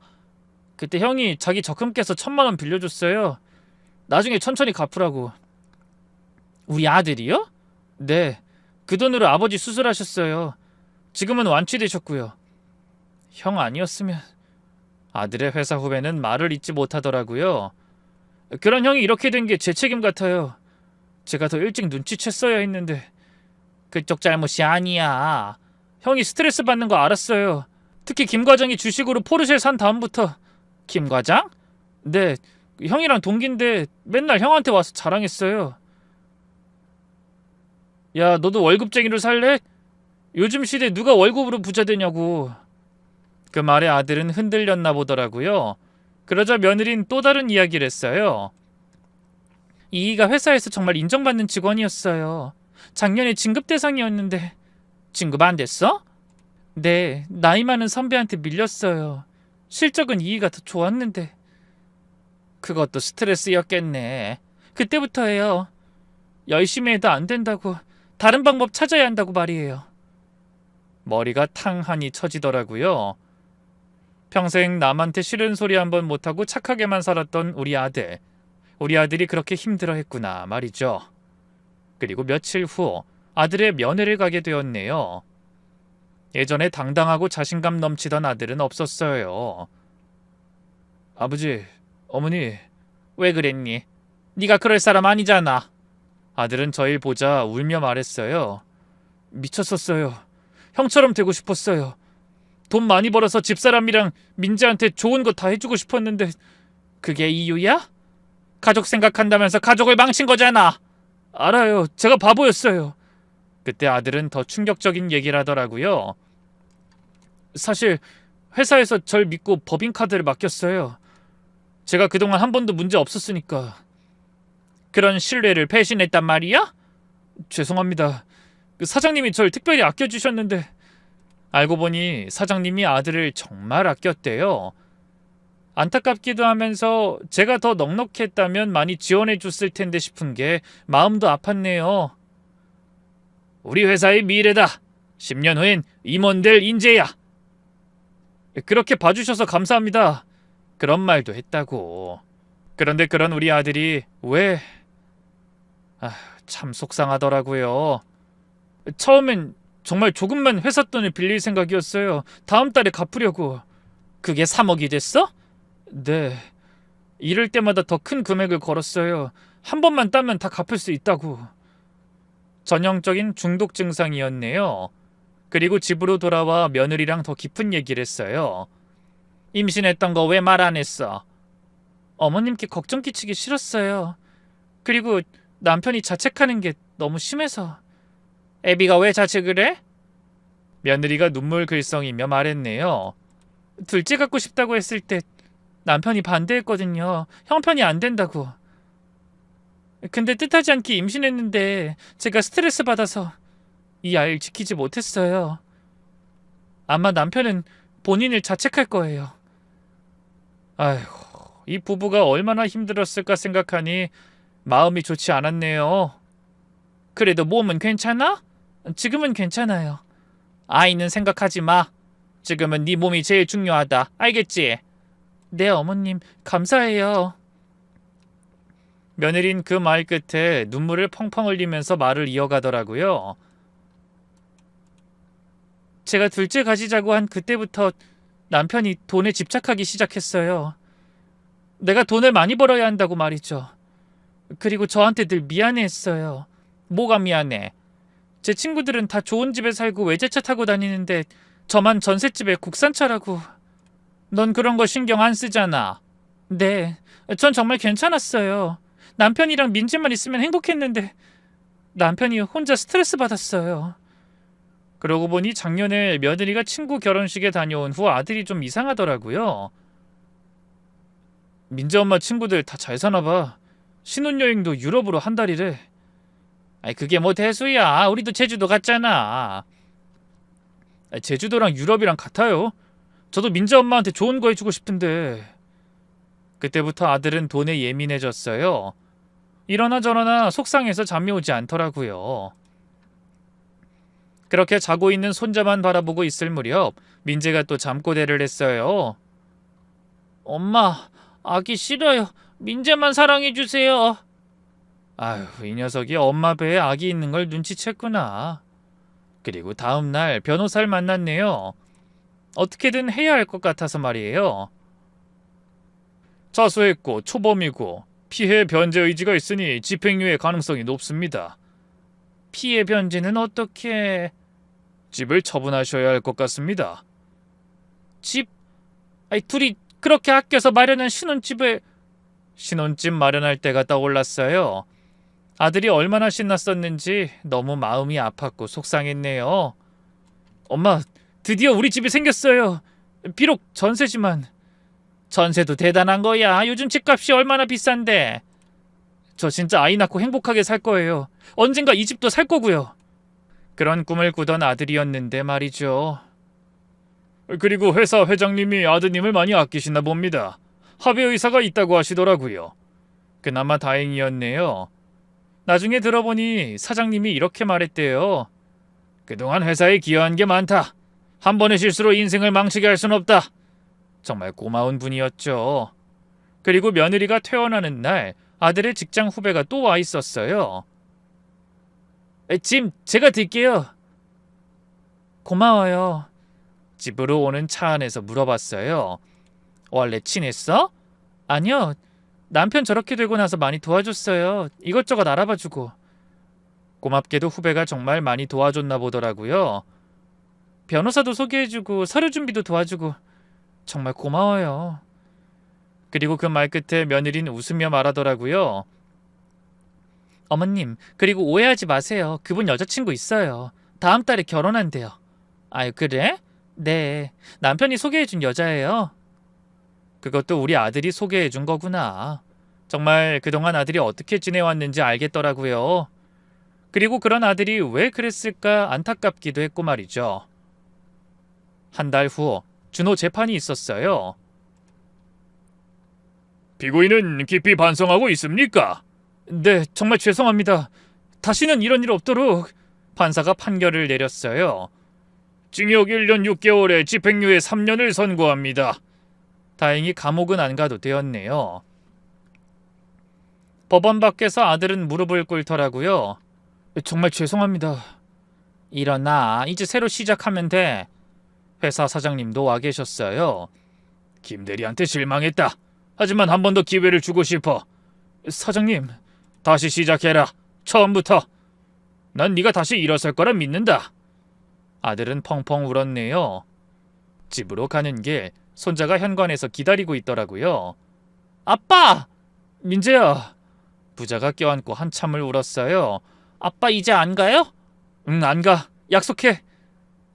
그때 형이 자기 적금 깨서 1,000만 원 빌려줬어요. 나중에 천천히 갚으라고. 우리 아들이요? 네, 그 돈으로 아버지 수술하셨어요. 지금은 완치되셨고요. 형 아니었으면. 아들의 회사 후배는 말을 잇지 못하더라고요. 그런 형이 이렇게 된 게 제 책임 같아요. 제가 더 일찍 눈치챘어야 했는데. 그쪽 잘못이 아니야. 형이 스트레스 받는 거 알았어요. 특히 김 과장이 주식으로 포르쉐 산 다음부터. 김 과장? 네, 형이랑 동기인데 맨날 형한테 와서 자랑했어요. 야, 너도 월급쟁이로 살래? 요즘 시대에 누가 월급으로 부자 되냐고. 그 말에 아들은 흔들렸나 보더라고요. 그러자 며느린 또 다른 이야기를 했어요. 이이가 회사에서 정말 인정받는 직원이었어요. 작년에 진급 대상이었는데 진급 안 됐어? 네, 나이 많은 선배한테 밀렸어요. 실적은 이이가 더 좋았는데. 그것도 스트레스였겠네. 그때부터예요. 열심히 해도 안 된다고, 다른 방법 찾아야 한다고 말이에요. 머리가 탕하니 쳐지더라고요. 평생 남한테 싫은 소리 한번 못하고 착하게만 살았던 우리 아들. 우리 아들이 그렇게 힘들어했구나 말이죠. 그리고 며칠 후 아들의 면회를 가게 되었네요. 예전에 당당하고 자신감 넘치던 아들은 없었어요. 아버지, 어머니, 왜 그랬니? 네가 그럴 사람 아니잖아. 아들은 저를 보자 울며 말했어요. 미쳤었어요. 형처럼 되고 싶었어요. 돈 많이 벌어서 집사람이랑 민재한테 좋은 거 다 해주고 싶었는데 그게 이유야? 가족 생각한다면서 가족을 망친 거잖아. 알아요. 제가 바보였어요. 그때 아들은 더 충격적인 얘기를 하더라고요. 사실 회사에서 절 믿고 법인카드를 맡겼어요. 제가 그동안 한 번도 문제 없었으니까. 그런 신뢰를 배신했단 말이야? 죄송합니다. 그 사장님이 절 특별히 아껴주셨는데. 알고 보니 사장님이 아들을 정말 아꼈대요. 안타깝기도 하면서 제가 더 넉넉했다면 많이 지원해줬을 텐데 싶은 게 마음도 아팠네요. 우리 회사의 미래다. 10년 후엔 임원 될 인재야. 그렇게 봐주셔서 감사합니다. 그런 말도 했다고. 그런데 그런 우리 아들이 왜... 참 속상하더라고요. 처음엔 정말 조금만 회사 돈을 빌릴 생각이었어요. 다음 달에 갚으려고. 그게 3억이 됐어? 네. 이럴 때마다 더 큰 금액을 걸었어요. 한 번만 따면 다 갚을 수 있다고. 전형적인 중독 증상이었네요. 그리고 집으로 돌아와 며느리랑 더 깊은 얘기를 했어요. 임신했던 거 왜 말 안 했어? 어머님께 걱정 끼치기 싫었어요. 그리고 남편이 자책하는 게 너무 심해서. 애비가 왜 자책을 해? 며느리가 눈물 글썽이며 말했네요. 둘째 갖고 싶다고 했을 때 남편이 반대했거든요. 형편이 안 된다고. 근데 뜻하지 않게 임신했는데 제가 스트레스 받아서 이 아이를 지키지 못했어요. 아마 남편은 본인을 자책할 거예요. 아이고, 이 부부가 얼마나 힘들었을까 생각하니 마음이 좋지 않았네요. 그래도 몸은 괜찮아? 지금은 괜찮아요. 아이는 생각하지 마. 지금은 네 몸이 제일 중요하다. 알겠지? 네, 어머님. 감사해요. 며느린 그 말 끝에 눈물을 펑펑 흘리면서 말을 이어가더라고요. 제가 둘째 가지자고 한 그때부터 남편이 돈에 집착하기 시작했어요. 내가 돈을 많이 벌어야 한다고 말이죠. 그리고 저한테 늘 미안해했어요. 뭐가 미안해? 제 친구들은 다 좋은 집에 살고 외제차 타고 다니는데 저만 전셋집에 국산차라고. 넌 그런 거 신경 안 쓰잖아. 네, 전 정말 괜찮았어요. 남편이랑 민재만 있으면 행복했는데 남편이 혼자 스트레스 받았어요. 그러고 보니 작년에 며느리가 친구 결혼식에 다녀온 후 아들이 좀 이상하더라고요. 민재 엄마 친구들 다 잘 사나 봐. 신혼여행도 유럽으로 한 달이래. 아니 그게 뭐 대수야. 우리도 제주도 갔잖아. 제주도랑 유럽이랑 같아요. 저도 민재 엄마한테 좋은 거 해주고 싶은데. 그때부터 아들은 돈에 예민해졌어요. 이러나 저러나 속상해서 잠이 오지 않더라고요. 그렇게 자고 있는 손자만 바라보고 있을 무렵 민재가 또 잠꼬대를 했어요. 엄마, 아기 싫어요. 민재만 사랑해주세요. 아휴, 이 녀석이 엄마 배에 아기 있는 걸 눈치챘구나. 그리고 다음날 변호사를 만났네요. 어떻게든 해야 할 것 같아서 말이에요. 자수했고 초범이고 피해 변제 의지가 있으니 집행유예 가능성이 높습니다. 피해 변제는 어떻게? 집을 처분하셔야 할 것 같습니다. 집? 둘이 그렇게 아껴서 마련한 신혼집 마련할 때가 떠올랐어요. 아들이 얼마나 신났었는지 너무 마음이 아팠고 속상했네요. 엄마, 드디어 우리 집이 생겼어요. 비록 전세지만. 전세도 대단한 거야. 요즘 집값이 얼마나 비싼데. 저 진짜 아이 낳고 행복하게 살 거예요. 언젠가 이 집도 살 거고요. 그런 꿈을 꾸던 아들이었는데 말이죠. 그리고 회사 회장님이 아드님을 많이 아끼시나 봅니다. 합의 의사가 있다고 하시더라고요. 그나마 다행이었네요. 나중에 들어보니 사장님이 이렇게 말했대요. 그동안 회사에 기여한 게 많다. 한 번의 실수로 인생을 망치게 할 순 없다. 정말 고마운 분이었죠. 그리고 며느리가 퇴원하는 날 아들의 직장 후배가 또 와 있었어요. 짐 제가 들게요. 고마워요. 집으로 오는 차 안에서 물어봤어요. 원래 친했어? 아니요. 남편 저렇게 되고 나서 많이 도와줬어요. 이것저것 알아봐주고. 고맙게도 후배가 정말 많이 도와줬나 보더라고요. 변호사도 소개해주고 서류 준비도 도와주고 정말 고마워요. 그리고 그 말 끝에 며느리는 웃으며 말하더라고요. 어머님, 그리고 오해하지 마세요. 그분 여자친구 있어요. 다음 달에 결혼한대요. 아유, 그래? 네, 남편이 소개해준 여자예요. 그것도 우리 아들이 소개해준 거구나. 정말 그동안 아들이 어떻게 지내왔는지 알겠더라고요. 그리고 그런 아들이 왜 그랬을까 안타깝기도 했고 말이죠. 한 달 후 준호 재판이 있었어요. 피고인은 깊이 반성하고 있습니까? 네, 정말 죄송합니다. 다시는 이런 일 없도록. 판사가 판결을 내렸어요. 징역 1년 6개월에 집행유예 3년을 선고합니다. 다행히 감옥은 안 가도 되었네요. 법원 밖에서 아들은 무릎을 꿇더라고요. 정말 죄송합니다. 일어나, 이제 새로 시작하면 돼. 회사 사장님도 와 계셨어요. 김 대리한테 실망했다. 하지만 한 번 더 기회를 주고 싶어. 사장님, 다시 시작해라. 처음부터. 난 네가 다시 일어설 거라 믿는다. 아들은 펑펑 울었네요. 집으로 가는 길 손자가 현관에서 기다리고 있더라고요. 아빠! 민재야. 부자가 껴안고 한참을 울었어요. 아빠 이제 안 가요? 응, 안 가. 약속해.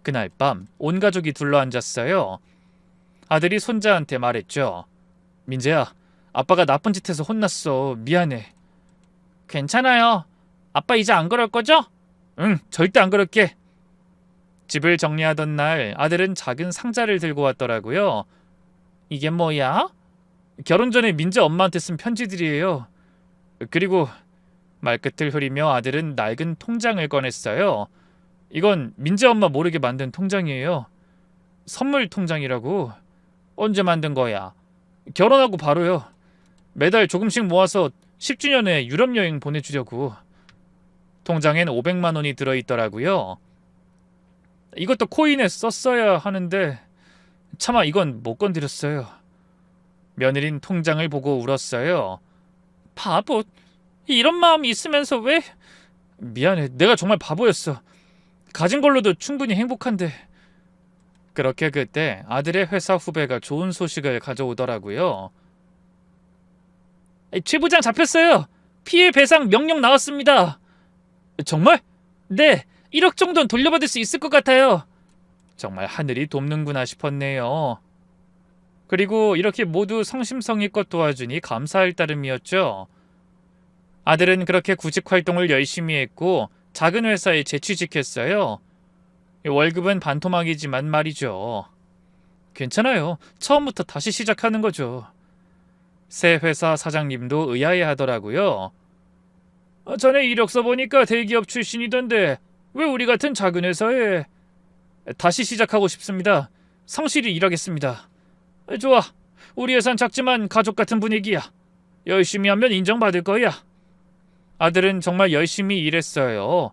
그날 밤 온 가족이 둘러앉았어요. 아들이 손자한테 말했죠. 민재야, 아빠가 나쁜 짓 해서 혼났어. 미안해. 괜찮아요. 아빠 이제 안 그럴 거죠? 응, 절대 안 그럴게. 집을 정리하던 날 아들은 작은 상자를 들고 왔더라고요. 이게 뭐야? 결혼 전에 민재 엄마한테 쓴 편지들이에요. 그리고 말끝을 흐리며 아들은 낡은 통장을 꺼냈어요. 이건 민재 엄마 모르게 만든 통장이에요. 선물 통장이라고. 언제 만든 거야? 결혼하고 바로요. 매달 조금씩 모아서 10주년에 유럽 여행 보내주려고. 통장엔 500만 원이 들어있더라고요. 이것도 코인에 썼어야 하는데 차마 이건 못 건드렸어요. 며느린 통장을 보고 울었어요. 바보, 이런 마음이 있으면서 왜? 미안해, 내가 정말 바보였어. 가진 걸로도 충분히 행복한데. 그렇게 그때 아들의 회사 후배가 좋은 소식을 가져오더라고요. 최 부장 잡혔어요. 피해 배상 명령 나왔습니다. 정말? 네, 1억 정도는 돌려받을 수 있을 것 같아요. 정말 하늘이 돕는구나 싶었네요. 그리고 이렇게 모두 성심성의껏 도와주니 감사할 따름이었죠. 아들은 그렇게 구직 활동을 열심히 했고 작은 회사에 재취직했어요. 월급은 반토막이지만 말이죠. 괜찮아요. 처음부터 다시 시작하는 거죠. 새 회사 사장님도 의아해하더라고요. 전에 이력서 보니까 대기업 출신이던데 왜 우리 같은 작은 회사에? 다시 시작하고 싶습니다. 성실히 일하겠습니다. 좋아. 우리 회사는 작지만 가족 같은 분위기야. 열심히 하면 인정받을 거야. 아들은 정말 열심히 일했어요.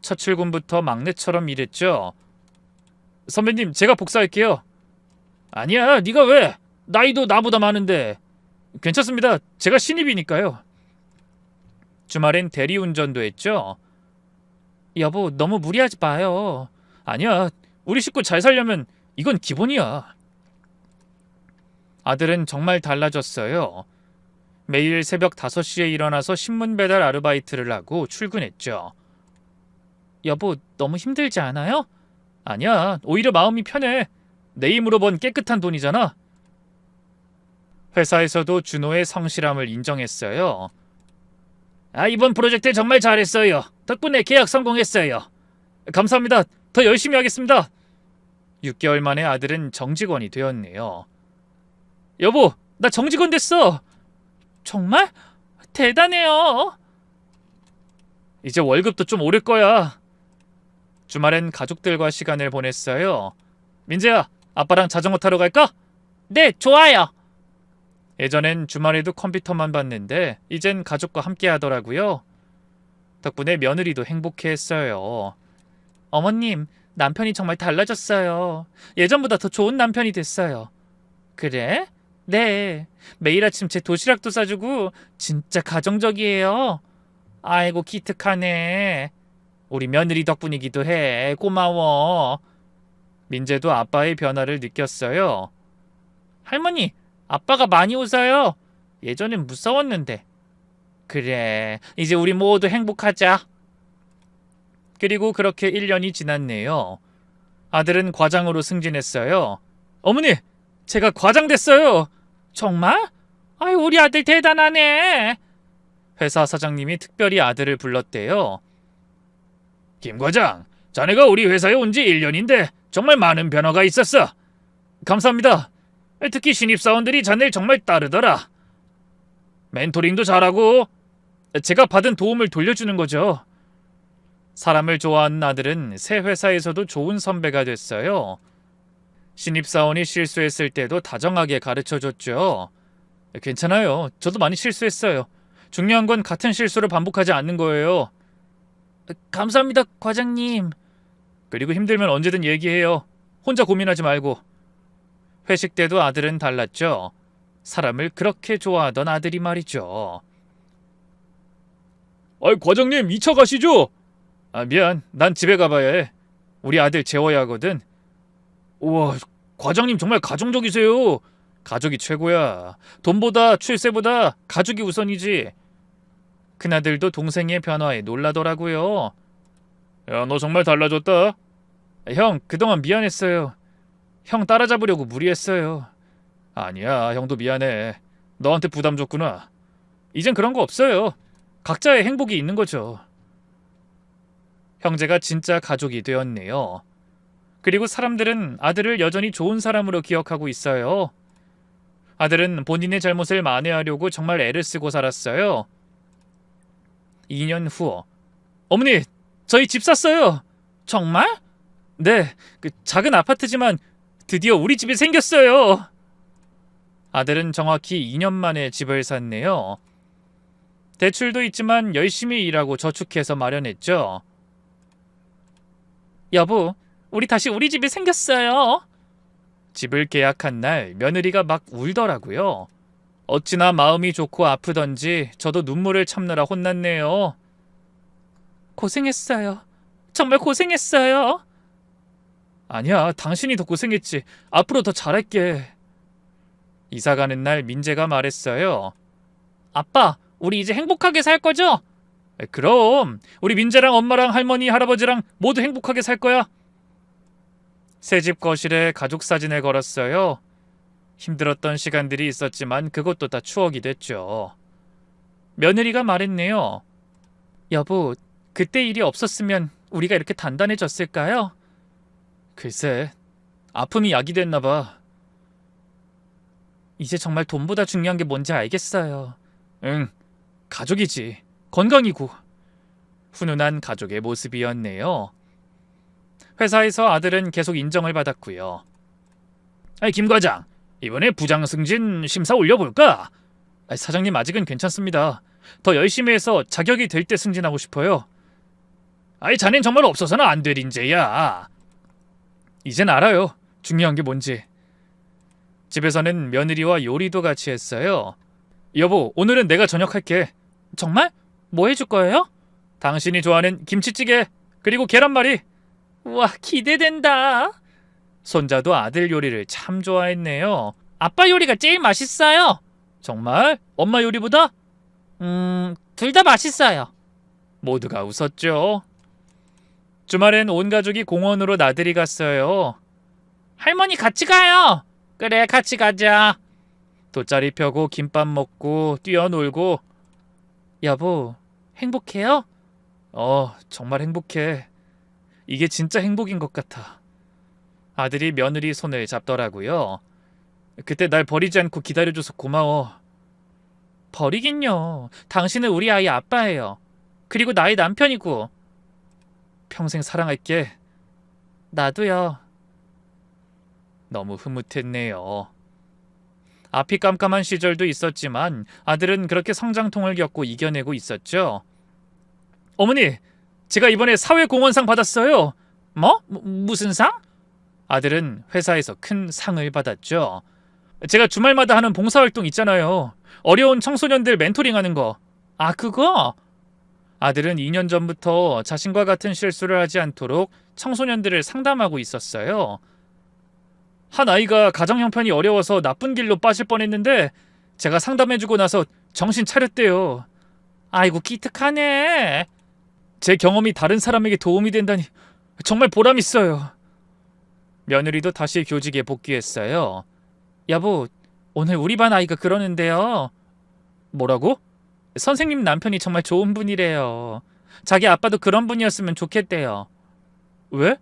첫 출근부터 막내처럼 일했죠. 선배님, 제가 복사할게요. 아니야, 네가 왜? 나이도 나보다 많은데. 괜찮습니다. 제가 신입이니까요. 주말엔 대리운전도 했죠. 여보, 너무 무리하지 마요. 아니야, 우리 식구 잘 살려면 이건 기본이야. 아들은 정말 달라졌어요. 매일 새벽 5시에 일어나서 신문 배달 아르바이트를 하고 출근했죠. 여보, 너무 힘들지 않아요? 아니야, 오히려 마음이 편해. 내 힘으로 번 깨끗한 돈이잖아. 회사에서도 준호의 성실함을 인정했어요. 이번 프로젝트 정말 잘했어요. 덕분에 계약 성공했어요. 감사합니다. 더 열심히 하겠습니다. 6개월 만에 아들은 정직원이 되었네요. 여보, 나 정직원 됐어. 정말? 대단해요. 이제 월급도 좀 오를 거야. 주말엔 가족들과 시간을 보냈어요. 민재야, 아빠랑 자전거 타러 갈까? 네, 좋아요. 예전엔 주말에도 컴퓨터만 봤는데 이젠 가족과 함께 하더라고요. 덕분에 며느리도 행복해했어요. 어머님, 남편이 정말 달라졌어요. 예전보다 더 좋은 남편이 됐어요. 그래? 네. 매일 아침 제 도시락도 싸주고 진짜 가정적이에요. 아이고, 기특하네. 우리 며느리 덕분이기도 해. 고마워. 민재도 아빠의 변화를 느꼈어요. 할머니, 아빠가 많이 웃어요. 예전엔 무서웠는데. 그래, 이제 우리 모두 행복하자. 그리고 그렇게 1년이 지났네요. 아들은 과장으로 승진했어요. 어머니, 제가 과장 됐어요. 정말? 아이, 우리 아들 대단하네. 회사 사장님이 특별히 아들을 불렀대요. 김 과장, 자네가 우리 회사에 온 지 1년인데 정말 많은 변화가 있었어. 감사합니다. 특히 신입사원들이 자네를 정말 따르더라. 멘토링도 잘하고. 제가 받은 도움을 돌려주는 거죠. 사람을 좋아하는 아들은 새 회사에서도 좋은 선배가 됐어요. 신입사원이 실수했을 때도 다정하게 가르쳐줬죠. 괜찮아요. 저도 많이 실수했어요. 중요한 건 같은 실수를 반복하지 않는 거예요. 감사합니다, 과장님. 그리고 힘들면 언제든 얘기해요. 혼자 고민하지 말고. 회식 때도 아들은 달랐죠. 사람을 그렇게 좋아하던 아들이 말이죠. 과장님, 2차 가시죠? 미안. 난 집에 가봐야 해. 우리 아들 재워야 하거든. 우와, 과장님 정말 가정적이세요. 가족이 최고야. 돈보다 출세보다 가족이 우선이지. 큰아들도 동생의 변화에 놀라더라고요. 야, 너 정말 달라졌다. 형, 그동안 미안했어요. 형 따라잡으려고 무리했어요. 아니야, 형도 미안해. 너한테 부담 줬구나. 이젠 그런 거 없어요. 각자의 행복이 있는 거죠. 형제가 진짜 가족이 되었네요. 그리고 사람들은 아들을 여전히 좋은 사람으로 기억하고 있어요. 아들은 본인의 잘못을 만회하려고 정말 애를 쓰고 살았어요. 2년 후, 어머니, 저희 집 샀어요. 정말? 네, 작은 아파트지만 드디어 우리 집이 생겼어요. 아들은 정확히 2년 만에 집을 샀네요. 대출도 있지만 열심히 일하고 저축해서 마련했죠. 여보, 우리 다시 우리 집이 생겼어요. 집을 계약한 날 며느리가 막 울더라고요. 어찌나 마음이 좋고 아프던지 저도 눈물을 참느라 혼났네요. 고생했어요. 정말 고생했어요. 아니야, 당신이 더 고생했지. 앞으로 더 잘할게. 이사 가는 날 민재가 말했어요. 아빠, 우리 이제 행복하게 살 거죠? 그럼 우리 민재랑 엄마랑 할머니, 할아버지랑 모두 행복하게 살 거야. 새집 거실에 가족 사진을 걸었어요. 힘들었던 시간들이 있었지만 그것도 다 추억이 됐죠. 며느리가 말했네요. 여보, 그때 일이 없었으면 우리가 이렇게 단단해졌을까요? 글쎄, 아픔이 약이 됐나 봐. 이제 정말 돈보다 중요한 게 뭔지 알겠어요. 응, 가족이지. 건강이고. 훈훈한 가족의 모습이었네요. 회사에서 아들은 계속 인정을 받았고요. 김 과장, 이번에 부장 승진 심사 올려볼까? 사장님, 아직은 괜찮습니다. 더 열심히 해서 자격이 될 때 승진하고 싶어요. 자넨 정말 없어서는 안 될 인재야. 이젠 알아요. 중요한 게 뭔지. 집에서는 며느리와 요리도 같이 했어요. 여보, 오늘은 내가 저녁 할게. 정말? 뭐 해줄 거예요? 당신이 좋아하는 김치찌개, 그리고 계란말이. 우와, 기대된다. 손자도 아들 요리를 참 좋아했네요. 아빠 요리가 제일 맛있어요. 정말? 엄마 요리보다? 둘 다 맛있어요. 모두가 웃었죠. 주말엔 온 가족이 공원으로 나들이 갔어요. 할머니 같이 가요. 그래, 같이 가자. 돗자리 펴고 김밥 먹고 뛰어놀고. 여보, 행복해요? 정말 행복해. 이게 진짜 행복인 것 같아. 아들이 며느리 손을 잡더라고요. 그때 날 버리지 않고 기다려줘서 고마워. 버리긴요. 당신은 우리 아이 아빠예요. 그리고 나의 남편이고. 평생 사랑할게. 나도요. 너무 흐뭇했네요. 앞이 깜깜한 시절도 있었지만 아들은 그렇게 성장통을 겪고 이겨내고 있었죠. 어머니, 제가 이번에 사회공헌상 받았어요. 뭐? 무슨 상? 아들은 회사에서 큰 상을 받았죠. 제가 주말마다 하는 봉사활동 있잖아요. 어려운 청소년들 멘토링하는 거. 아, 그거? 아들은 2년 전부터 자신과 같은 실수를 하지 않도록 청소년들을 상담하고 있었어요. 한 아이가 가정 형편이 어려워서 나쁜 길로 빠질 뻔했는데 제가 상담해주고 나서 정신 차렸대요. 아이고, 기특하네. 제 경험이 다른 사람에게 도움이 된다니 정말 보람 있어요. 며느리도 다시 교직에 복귀했어요. 여보, 오늘 우리 반 아이가 그러는데요. 뭐라고? 선생님 남편이 정말 좋은 분이래요. 자기 아빠도 그런 분이었으면 좋겠대요. 왜?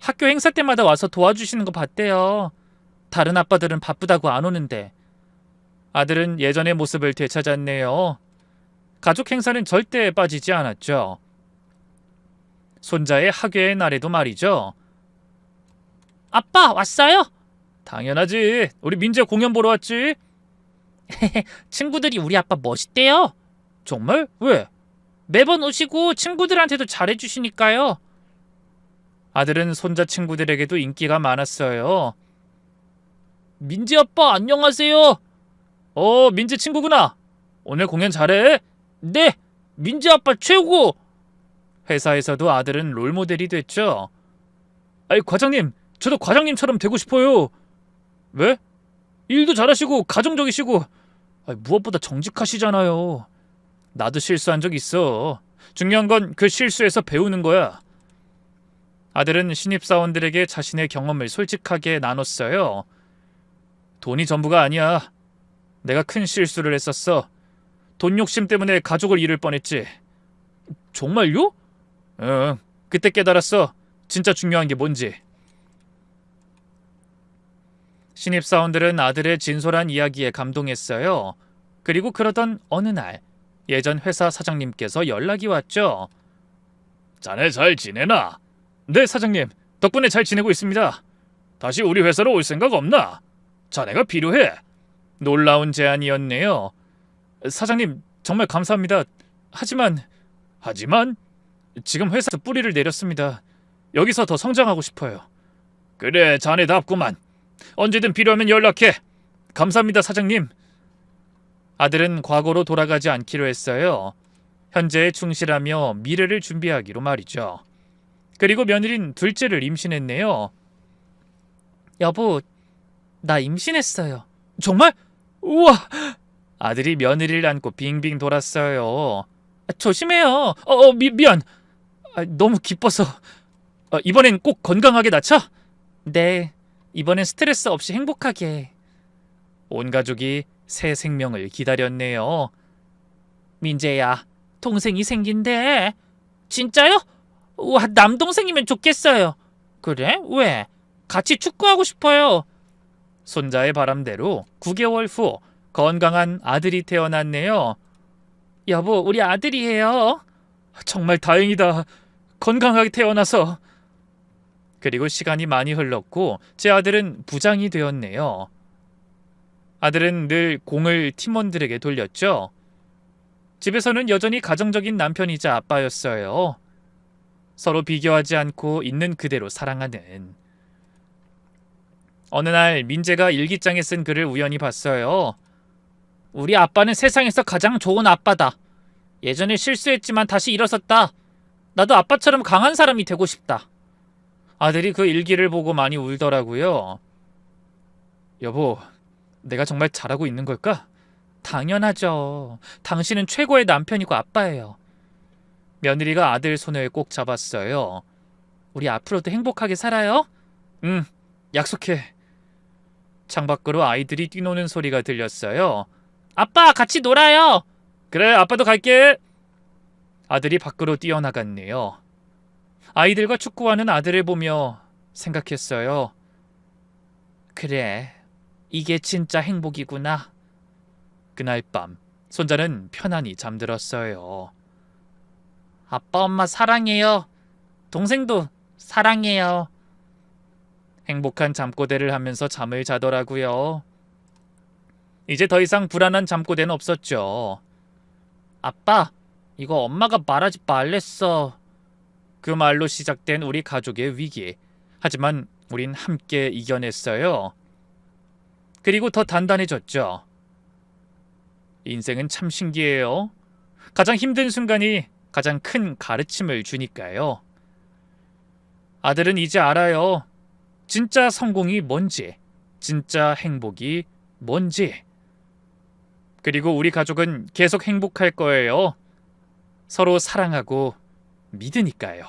학교 행사 때마다 와서 도와주시는 거 봤대요. 다른 아빠들은 바쁘다고 안 오는데. 아들은 예전의 모습을 되찾았네요. 가족 행사는 절대 빠지지 않았죠. 손자의 학예의 날에도 말이죠. 아빠 왔어요? 당연하지. 우리 민재 공연 보러 왔지. 친구들이 우리 아빠 멋있대요. 정말? 왜? 매번 오시고 친구들한테도 잘해주시니까요. 아들은 손자 친구들에게도 인기가 많았어요. 민재 아빠 안녕하세요. 민재 친구구나. 오늘 공연 잘해. 네, 민재 아빠 최고. 회사에서도 아들은 롤모델이 됐죠. 아이, 과장님, 저도 과장님처럼 되고 싶어요. 왜? 일도 잘하시고 가정적이시고 무엇보다 정직하시잖아요. 나도 실수한 적 있어. 중요한 건 그 실수에서 배우는 거야. 아들은 신입사원들에게 자신의 경험을 솔직하게 나눴어요. 돈이 전부가 아니야. 내가 큰 실수를 했었어. 돈 욕심 때문에 가족을 잃을 뻔했지. 정말요? 응, 그때 깨달았어. 진짜 중요한 게 뭔지. 신입사원들은 아들의 진솔한 이야기에 감동했어요. 그리고 그러던 어느 날 예전 회사 사장님께서 연락이 왔죠. 자네 잘 지내나? 네, 사장님. 덕분에 잘 지내고 있습니다. 다시 우리 회사로 올 생각 없나? 자네가 필요해. 놀라운 제안이었네요. 사장님, 정말 감사합니다. 하지만 지금 회사에서 뿌리를 내렸습니다. 여기서 더 성장하고 싶어요. 그래, 자네답구만. 언제든 필요하면 연락해. 감사합니다, 사장님. 아들은 과거로 돌아가지 않기로 했어요. 현재에 충실하며 미래를 준비하기로 말이죠. 그리고 며느린 둘째를 임신했네요. 여보, 나 임신했어요. 정말? 우와! 아들이 며느리를 안고 빙빙 돌았어요. 조심해요. 미안. 너무 기뻐서. 이번엔 꼭 건강하게 낳자? 네, 이번엔 스트레스 없이 행복하게. 온 가족이 새 생명을 기다렸네요. 민재야, 동생이 생긴대. 진짜요? 우와, 남동생이면 좋겠어요. 그래? 왜? 같이 축구하고 싶어요. 손자의 바람대로 9개월 후 건강한 아들이 태어났네요. 여보, 우리 아들이에요. 정말 다행이다. 건강하게 태어나서. 그리고 시간이 많이 흘렀고 제 아들은 부장이 되었네요. 아들은 늘 공을 팀원들에게 돌렸죠. 집에서는 여전히 가정적인 남편이자 아빠였어요. 서로 비교하지 않고 있는 그대로 사랑하는. 어느 날 민재가 일기장에 쓴 글을 우연히 봤어요. 우리 아빠는 세상에서 가장 좋은 아빠다. 예전에 실수했지만 다시 일어섰다. 나도 아빠처럼 강한 사람이 되고 싶다. 아들이 그 일기를 보고 많이 울더라고요. 여보, 내가 정말 잘하고 있는 걸까? 당연하죠. 당신은 최고의 남편이고 아빠예요. 며느리가 아들 손을 꼭 잡았어요. 우리 앞으로도 행복하게 살아요? 응, 약속해. 창밖으로 아이들이 뛰노는 소리가 들렸어요. 아빠, 같이 놀아요. 그래, 아빠도 갈게. 아들이 밖으로 뛰어나갔네요. 아이들과 축구하는 아들을 보며 생각했어요. 그래, 이게 진짜 행복이구나. 그날 밤, 손자는 편안히 잠들었어요. 아빠, 엄마 사랑해요. 동생도 사랑해요. 행복한 잠꼬대를 하면서 잠을 자더라고요. 이제 더 이상 불안한 잠꼬대는 없었죠. 아빠, 이거 엄마가 말하지 말랬어. 그 말로 시작된 우리 가족의 위기. 하지만 우린 함께 이겨냈어요. 그리고 더 단단해졌죠. 인생은 참 신기해요. 가장 힘든 순간이 가장 큰 가르침을 주니까요. 아들은 이제 알아요. 진짜 성공이 뭔지, 진짜 행복이 뭔지. 그리고 우리 가족은 계속 행복할 거예요. 서로 사랑하고 믿으니까요.